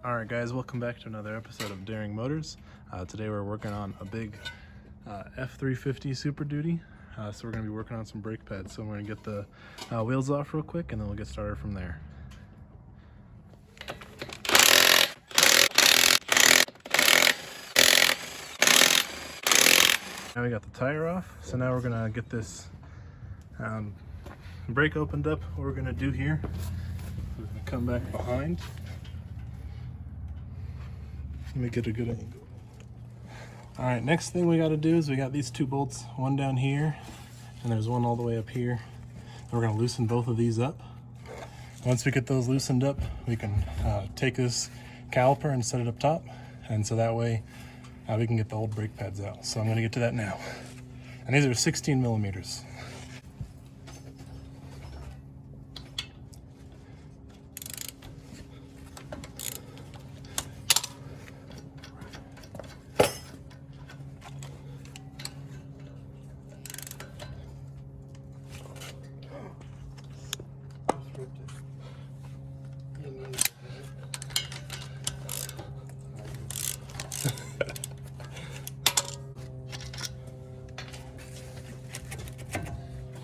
Alright guys, welcome back to another episode of Daring Motors. Today we're working on a big F350 Super Duty. So we're going to be working on some brake pads. So I'm going to get the wheels off real quick and then we'll get started from there. Now we got the tire off, so now we're going to get this brake opened up. What we're going to do here, we're going to come back behind. Let me get a good angle. All right, next thing we got to do is we got these two bolts, one down here and there's one all the way up here. We're going to loosen both of these up. Once we get those loosened up, we can take this caliper and set it up top, and so that way we can get the old brake pads out. So I'm going to get to that now. And these are 16 millimeters.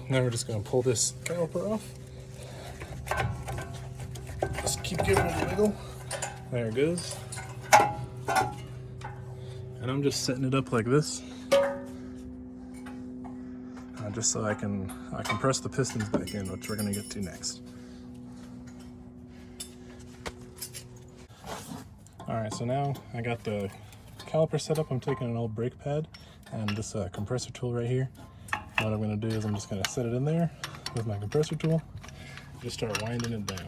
Now we're just going to pull this caliper off. Just keep giving it a wiggle. There it goes. And I'm just setting it up like this, just so I can press the pistons back in, which we're going to get to next. All right, so now I got the caliper set up. I'm taking an old brake pad and this compressor tool right here. What I'm going to do is I'm just going to set it in there with my compressor tool, just start winding it down.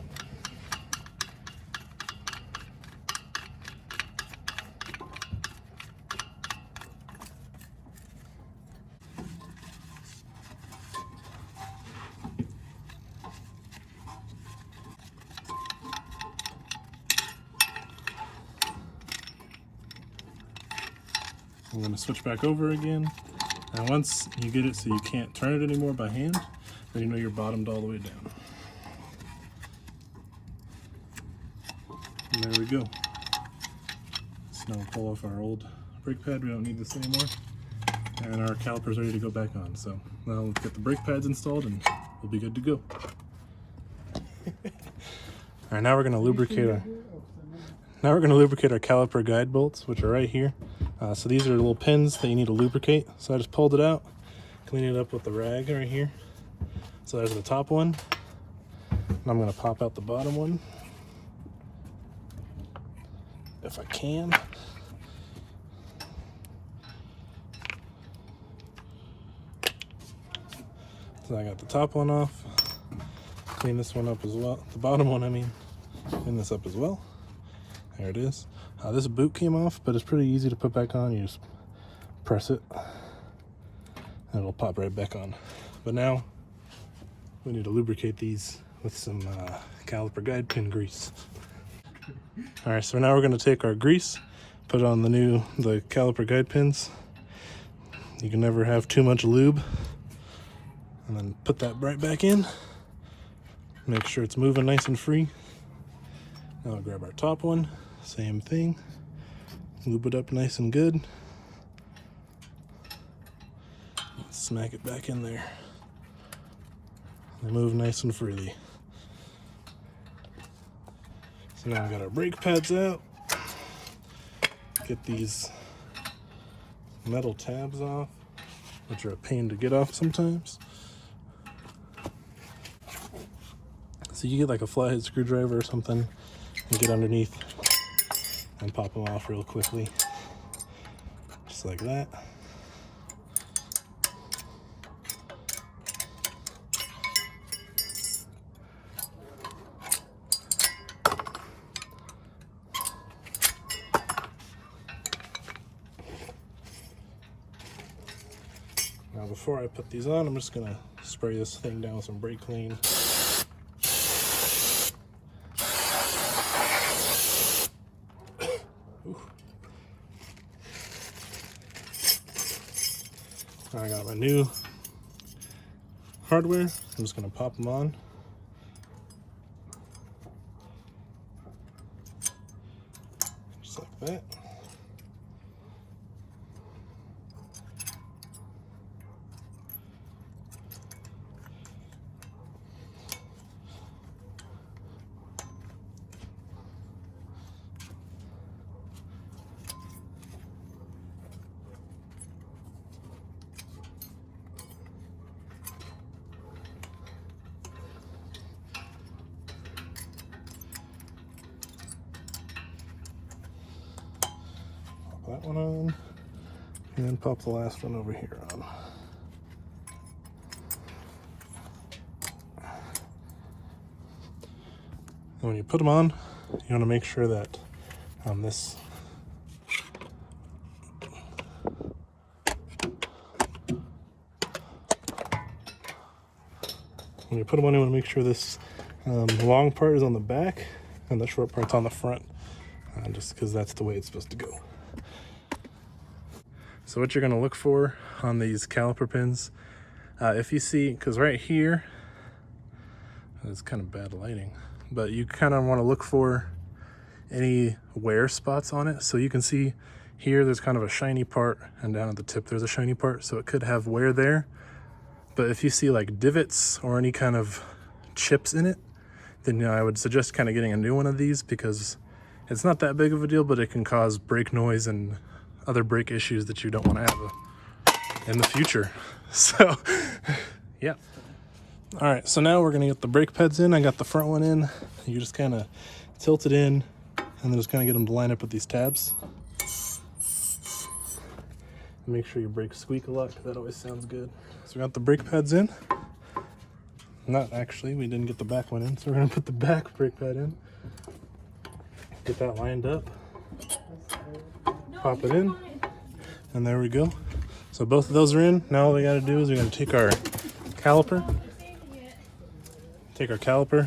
I'm going to switch back over again. And once you get it so you can't turn it anymore by hand, then you know you're bottomed all the way down. And there we go. So now we'll pull off our old brake pad. We don't need this anymore. And our caliper's ready to go back on. So now let's get the brake pads installed and we'll be good to go. Alright, now we're gonna lubricate our caliper guide bolts, which are right here. So these are little pins that you need to lubricate. So I just pulled it out, clean it up with the rag right here. So there's the top one. And I'm going to pop out the bottom one, if I can. So I got the top one off. Clean this one up as well. The bottom one, I mean. Clean this up as well. There it is. This boot came off, but it's pretty easy to put back on. You just press it and it'll pop right back on. But now we need to lubricate these with some caliper guide pin grease. All right, so now we're going to take our grease, put it on the caliper guide pins. You can never have too much lube. And then put that right back in. Make sure it's moving nice and free. Now we'll grab our top one. Same thing, lube it up nice and good. Smack it back in there. They move nice and freely. So now we got our brake pads out. Get these metal tabs off, which are a pain to get off sometimes. So you get like a flathead screwdriver or something and get underneath and pop them off real quickly, just like that. Now before I put these on, I'm just gonna spray this thing down with some brake clean. I got my new hardware. I'm just going to pop them on. Just like that. That one on, and then pop the last one over here on. And when you put them on, you want to make sure that this when you put them on, you want to make sure this long part is on the back and the short part's on the front, just because that's the way it's supposed to go. So what you're going to look for on these caliper pins, if you see, because right here, it's kind of bad lighting, but you kind of want to look for any wear spots on it. So you can see here there's kind of a shiny part, and down at the tip there's a shiny part, so it could have wear there. But if you see like divots or any kind of chips in it, then I would suggest kind of getting a new one of these, because it's not that big of a deal, but it can cause brake noise and other brake issues that you don't want to have in the future. So yeah. All right, so now we're gonna get the brake pads in. I got the front one in. You just kind of tilt it in and then just kind of get them to line up with these tabs. Make sure your brakes squeak a lot, because that always sounds good. So we got the brake pads in. Not actually, we didn't get the back one in, so we're gonna put the back brake pad in. Get that lined up. Pop it in, and there we go. So both of those are in. Now all we got to do is we're going to take our caliper,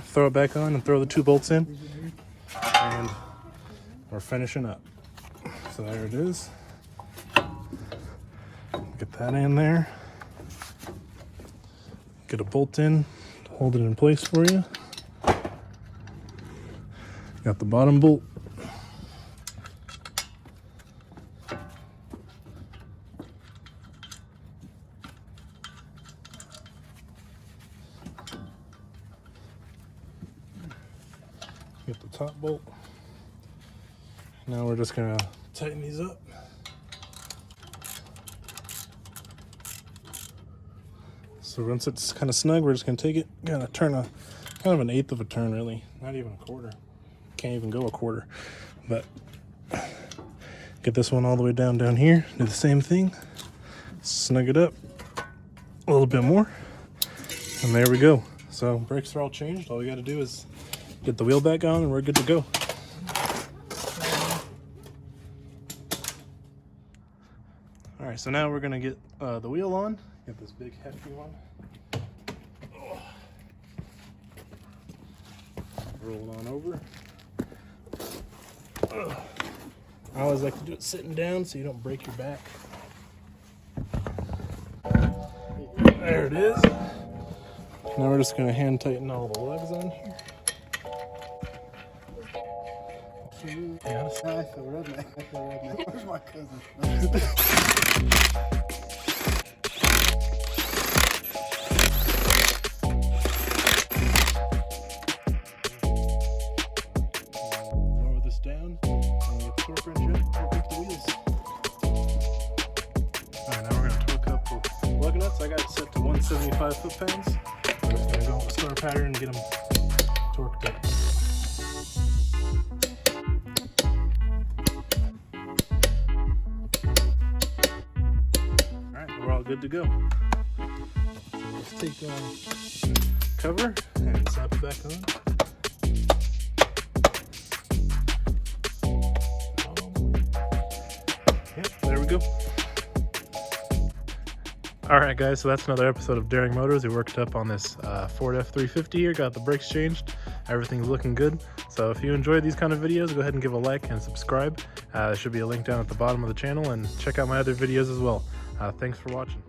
throw it back on, and throw the 2 bolts in, and we're finishing up. So there it is. Get that in there. Get a bolt in to hold it in place for you. Got the bottom bolt. Get the top bolt. Now we're just gonna tighten these up. So once it's kind of snug, we're just gonna take it, kind of turn kind of an 1/8 of a turn, really, not even a quarter. Can't even go a quarter. But get this one all the way down here. Do the same thing. Snug it up a little bit more, and there we go. So brakes are all changed. All we got to do is get the wheel back on and we're good to go. All right, so now we're gonna get the wheel on. Get this big hefty one. Roll it on over. I always like to do it sitting down so you don't break your back. There it is. Now we're just gonna hand tighten all the lugs on here. I feel redneck. Where's my cousin? Lower this down and get the torque wrench up, torque up the wheels. Alright, now we're gonna torque up the lug nuts. I got it set to 175 foot-pounds. We're just gonna go with the star pattern and get them torqued up. Good to go. So let's take the cover and snap it back on. Yep, there we go. Alright guys, so that's another episode of Daring Motors. We worked up on this Ford F350 here, got the brakes changed. Everything's looking good. So if you enjoy these kind of videos, go ahead and give a like and subscribe. There should be a link down at the bottom of the channel, and check out my other videos as well. Thanks for watching.